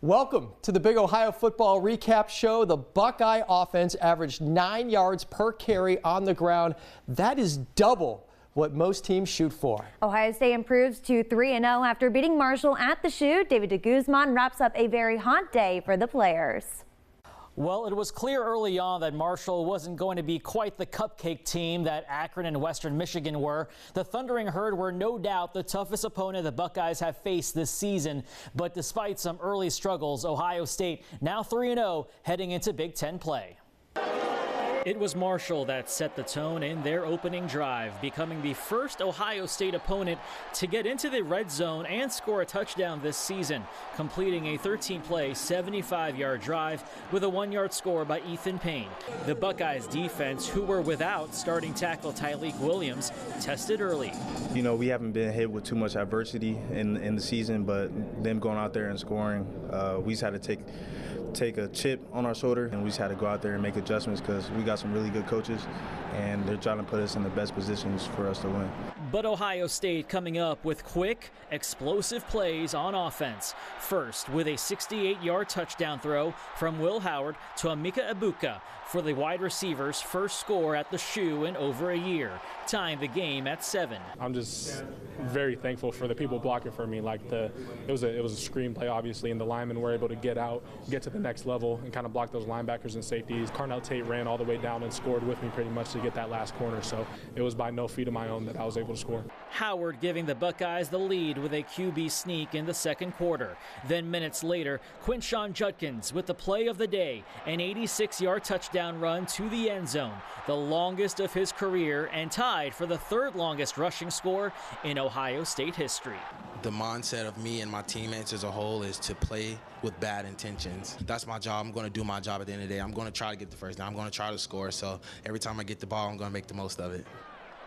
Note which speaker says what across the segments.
Speaker 1: Welcome to the Big Ohio Football Recap Show. The Buckeye offense averaged 9 yards per carry on the ground. That is double what most teams shoot for.
Speaker 2: Ohio State improves to 3-0 after beating Marshall at the Chute. David DeGuzman wraps up a very hot day for the players.
Speaker 3: Well, it was clear early on that Marshall wasn't going to be quite the cupcake team that Akron and Western Michigan were. The Thundering Herd were no doubt the toughest opponent the Buckeyes have faced this season. But despite some early struggles, Ohio State now 3-0 heading into Big Ten play. It was Marshall that set the tone in their opening drive, becoming the first Ohio State opponent to get into the red zone and score a touchdown this season, completing a 13-play, 75-yard drive with a 1-yard score by Ethan Payne. The Buckeyes defense, who were without starting tackle Tyleek Williams, tested early.
Speaker 4: You know, we haven't been hit with too much adversity in the season, but them going out there and scoring, we just had to take a chip on our shoulder, and we just had to go out there and make adjustments because we got some really good coaches and they're trying to put us in the best positions for us to win.
Speaker 3: But Ohio State coming up with quick, explosive plays on offense. First, with a 68-yard touchdown throw from Will Howard to Emeka Egbuka for the wide receiver's first score at the Shoe in over a year, tying the game at 7.
Speaker 5: I'm just very thankful for the people blocking for me. It was a screenplay, obviously, and the linemen were able to get out, get to the next level, and kind of block those linebackers and safeties. Carnell Tate ran all the way down and scored with me pretty much to get that last corner, so it was by no feat of my own that I was able to score.
Speaker 3: Howard giving the Buckeyes the lead with a QB sneak in the second quarter. Then minutes later, Quinshon Judkins with the play of the day, an 86-yard touchdown run to the end zone, the longest of his career and tied for the third longest rushing score in Ohio State history.
Speaker 6: The mindset of me and my teammates as a whole is to play with bad intentions. That's my job. I'm going to do my job at the end of the day. I'm going to try to get the first down. I'm going to try to score. So every time I get the ball, I'm going to make the most of it.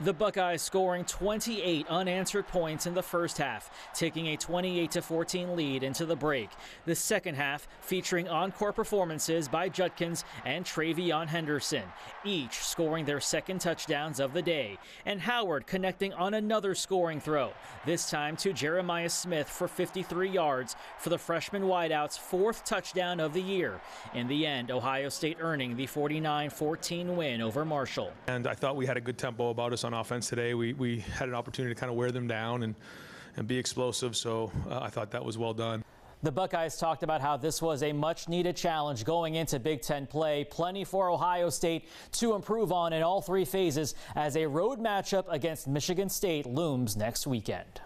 Speaker 3: The Buckeyes scoring 28 unanswered points in the first half, taking a 28-14 lead into the break. The second half featuring encore performances by Judkins and Travion Henderson, each scoring their second touchdowns of the day, and Howard connecting on another scoring throw, this time to Jeremiah Smith for 53 yards for the freshman wideout's fourth touchdown of the year. In the end, Ohio State earning the 49-14 win over Marshall.
Speaker 7: And I thought we had a good tempo about us on offense today. We had an opportunity to kind of wear them down and be explosive, so I thought that was well done.
Speaker 3: The Buckeyes talked about how this was a much-needed challenge going into Big Ten play. Plenty for Ohio State to improve on in all three phases as a road matchup against Michigan State looms next weekend.